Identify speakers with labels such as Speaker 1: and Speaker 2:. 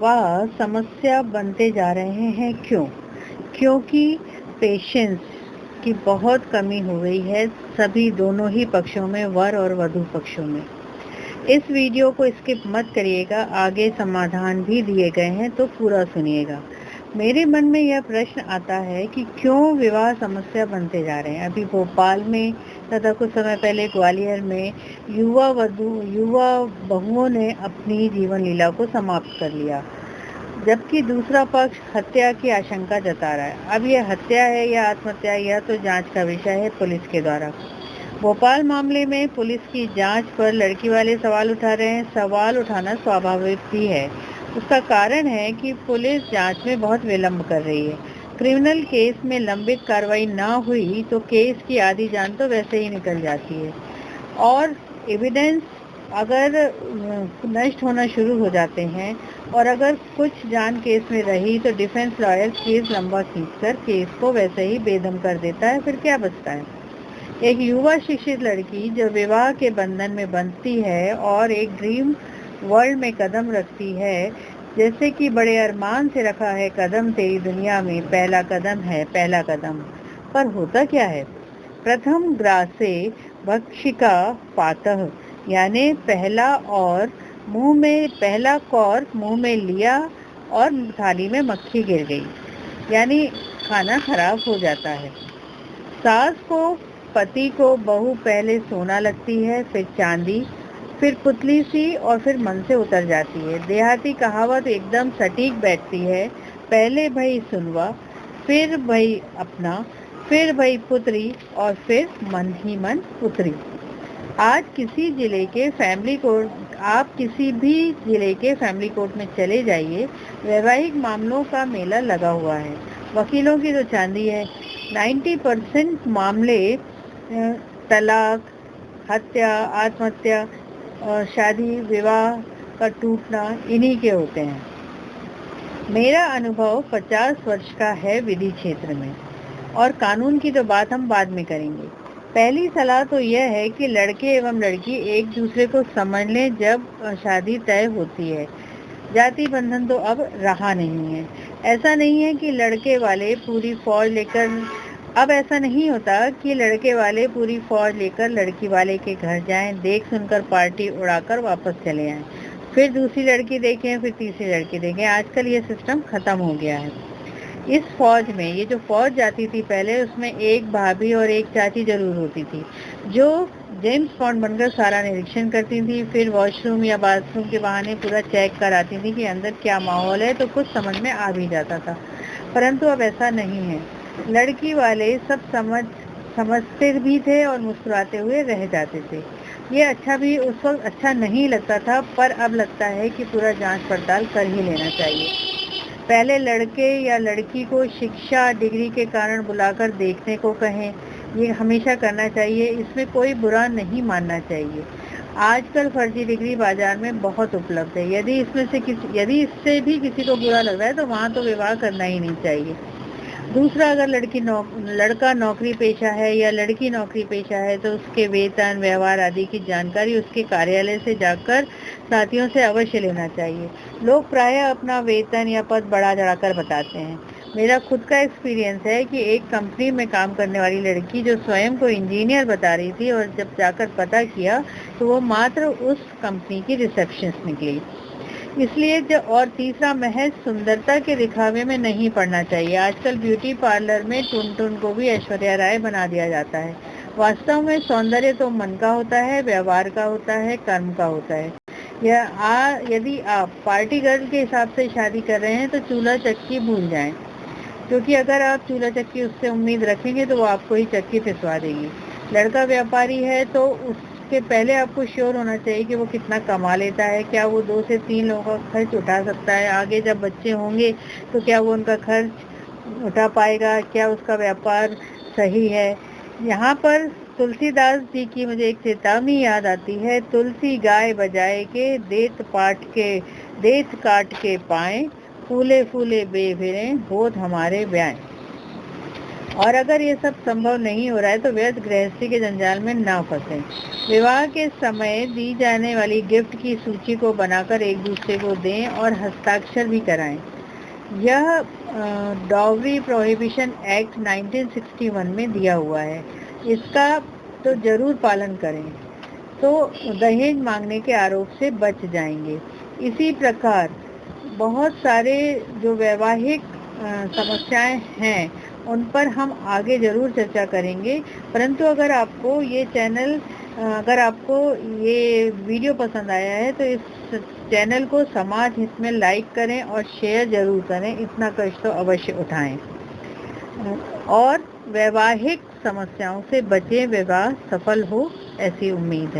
Speaker 1: वह समस्या बनते जा रहे हैं। क्यों? क्योंकि पेशेंस की बहुत कमी हो गई है सभी दोनों ही पक्षों में, वर और वधू पक्षों में। इस वीडियो को स्किप मत करिएगा, आगे समाधान भी दिए गए हैं तो पूरा सुनिएगा। मेरे मन में यह प्रश्न आता है कि क्यों विवाह समस्या बनते जा रहे हैं। अभी भोपाल में तथा कुछ समय पहले ग्वालियर में युवा बहुओं ने अपनी जीवन लीला को समाप्त कर लिया, जबकि दूसरा पक्ष हत्या की आशंका जता रहा है। अब यह हत्या है या आत्महत्या, यह तो जांच का विषय है पुलिस के द्वारा। भोपाल मामले में पुलिस की जांच पर लड़की वाले सवाल उठा रहे हैं। सवाल उठाना स्वाभाविक भी है। उसका कारण है कि पुलिस जांच में बहुत विलंब कर रही है। क्रिमिनल केस में लंबित कार्रवाई ना हुई तो केस की आधी जान तो वैसे ही निकल जाती है, और एविडेंस अगर नष्ट होना शुरू हो जाते हैं और अगर कुछ जान केस में रही तो डिफेंस लॉयर केस लंबा खींचकर केस को वैसे ही बेदम कर देता है। फिर क्या बचता है? एक युवा शिक्षित लड़की जो विवाह के बंधन में बंधती है और एक ड्रीम वर्ल्ड में कदम रखती है, जैसे कि बड़े अरमान से रखा है कदम तेरी दुनिया में, पहला कदम है पहला कदम। पर होता क्या है? प्रथम ग्रासे भक्षिका पातः, यानी पहला कौर मुंह में लिया और थाली में मक्खी गिर गई, यानी खाना खराब हो जाता है। सास को पति को बहू पहले सोना लगती है, फिर चांदी, फिर पुतली सी और फिर मन से उतर जाती है। देहाती कहावत एकदम सटीक बैठती है। पहले भई सुनवा, फिर भई अपना, फिर भई पुत्री और फिर मन ही मन पुत्री। आप किसी भी जिले के फैमिली कोर्ट में चले जाइए, वैवाहिक मामलों का मेला लगा हुआ है। वकीलों की तो चांदी है। 90% मामले तलाक, हत्या, आत्महत्या और शादी विवाह का टूटना इन्हीं के होते हैं। मेरा अनुभव 50 वर्ष का है विधि क्षेत्र में, और कानून की तो बात हम बाद में करेंगे। पहली सलाह तो यह है कि लड़के एवं लड़की एक दूसरे को समझ लें जब शादी तय होती है। जाति बंधन तो अब रहा नहीं है। ऐसा नहीं है कि लड़के वाले पूरी फौज लेकर लड़की वाले के घर जाएं, देख सुनकर पार्टी उड़ाकर वापस चले आएं, फिर दूसरी लड़की देखें, फिर तीसरी लड़की देखें। आजकल ये सिस्टम खत्म हो गया है। इस फौज में ये जो फौज जाती थी पहले, उसमें एक भाभी और एक चाची जरूर होती थी जो जेम्स बॉन्ड बनकर सारा निरीक्षण करती थी, फिर वॉशरूम या बाथरूम के बहाने पूरा चेक कराती थी कि अंदर क्या माहौल है, तो कुछ समझ में आ भी जाता था। परंतु अब ऐसा नहीं है। लड़की वाले सब समझते भी थे और मुस्कुराते हुए रह जाते थे। ये अच्छा भी उस वक्त अच्छा नहीं लगता था, पर अब लगता है कि पूरा जांच पड़ताल कर ही लेना चाहिए। पहले लड़के या लड़की को शिक्षा डिग्री के कारण बुलाकर देखने को कहें, ये हमेशा करना चाहिए। इसमें कोई बुरा नहीं मानना चाहिए। आजकल फर्जी डिग्री बाजार में बहुत उपलब्ध है। यदि इससे भी किसी को बुरा लग रहा है तो वहाँ तो विवाह करना ही नहीं चाहिए। दूसरा, अगर लड़का नौकरी पेशा है या लड़की नौकरी पेशा है तो उसके वेतन, व्यवहार आदि की जानकारी उसके कार्यालय से जाकर साथियों से अवश्य लेना चाहिए। लोग प्रायः अपना वेतन या पद बढ़ा चढ़ाकर बताते हैं। मेरा खुद का एक्सपीरियंस है कि एक कंपनी में काम करने वाली लड़की जो स्वयं को इंजीनियर बता रही थी, और जब जाकर पता किया तो वो मात्र उस कंपनी की रिसेप्शनिस्ट निकली। इसलिए और तीसरा, महज सुंदरता के दिखावे में नहीं पड़ना चाहिए। आजकल ब्यूटी पार्लर में टुन को भी ऐश्वर्या राय बना दिया जाता है। वास्तव में सौंदर्य तो मन का होता है, व्यवहार का होता है, कर्म का होता है। यदि आप पार्टी गर्ल के हिसाब से शादी कर रहे हैं तो चूल्हा चक्की भूल जाएं, क्योंकि अगर आप चूल्हा चक्की उससे उम्मीद रखेंगे तो वो आपको ही चक्की पिसवा देगी। लड़का व्यापारी है तो उसके पहले आपको श्योर होना चाहिए कि वो कितना कमा लेता है, क्या वो 2 से 3 लोगों का खर्च उठा सकता है, आगे जब बच्चे होंगे तो क्या वो उनका खर्च उठा पाएगा, क्या उसका व्यापार सही है। यहाँ पर तुलसीदास जी की मुझे एक चेतावनी याद आती है, तुलसी गाय बजाए के देत काट के पाए, फूले फूले बेभिरे होत हमारे ब्याह। और अगर ये सब संभव नहीं हो रहा है तो व्यर्थ गृहस्थी के जंजाल में ना फंसें। विवाह के समय दी जाने वाली गिफ्ट की सूची को बनाकर एक दूसरे को दें और हस्ताक्षर भी कराएं। यह डाउरी प्रोहिबिशन एक्ट 1961 में दिया हुआ है। इसका तो जरूर पालन करें, तो दहेज मांगने के आरोप से बच जाएंगे। इसी प्रकार बहुत सारे जो वैवाहिक समस्याएं हैं उन पर हम आगे ज़रूर चर्चा करेंगे। परंतु अगर आपको ये वीडियो पसंद आया है तो इस चैनल को समाज हित में लाइक करें और शेयर ज़रूर करें। इतना कष्ट तो अवश्य उठाएं और वैवाहिक समस्याओं से बचें, विवाह सफल हो ऐसी उम्मीद है।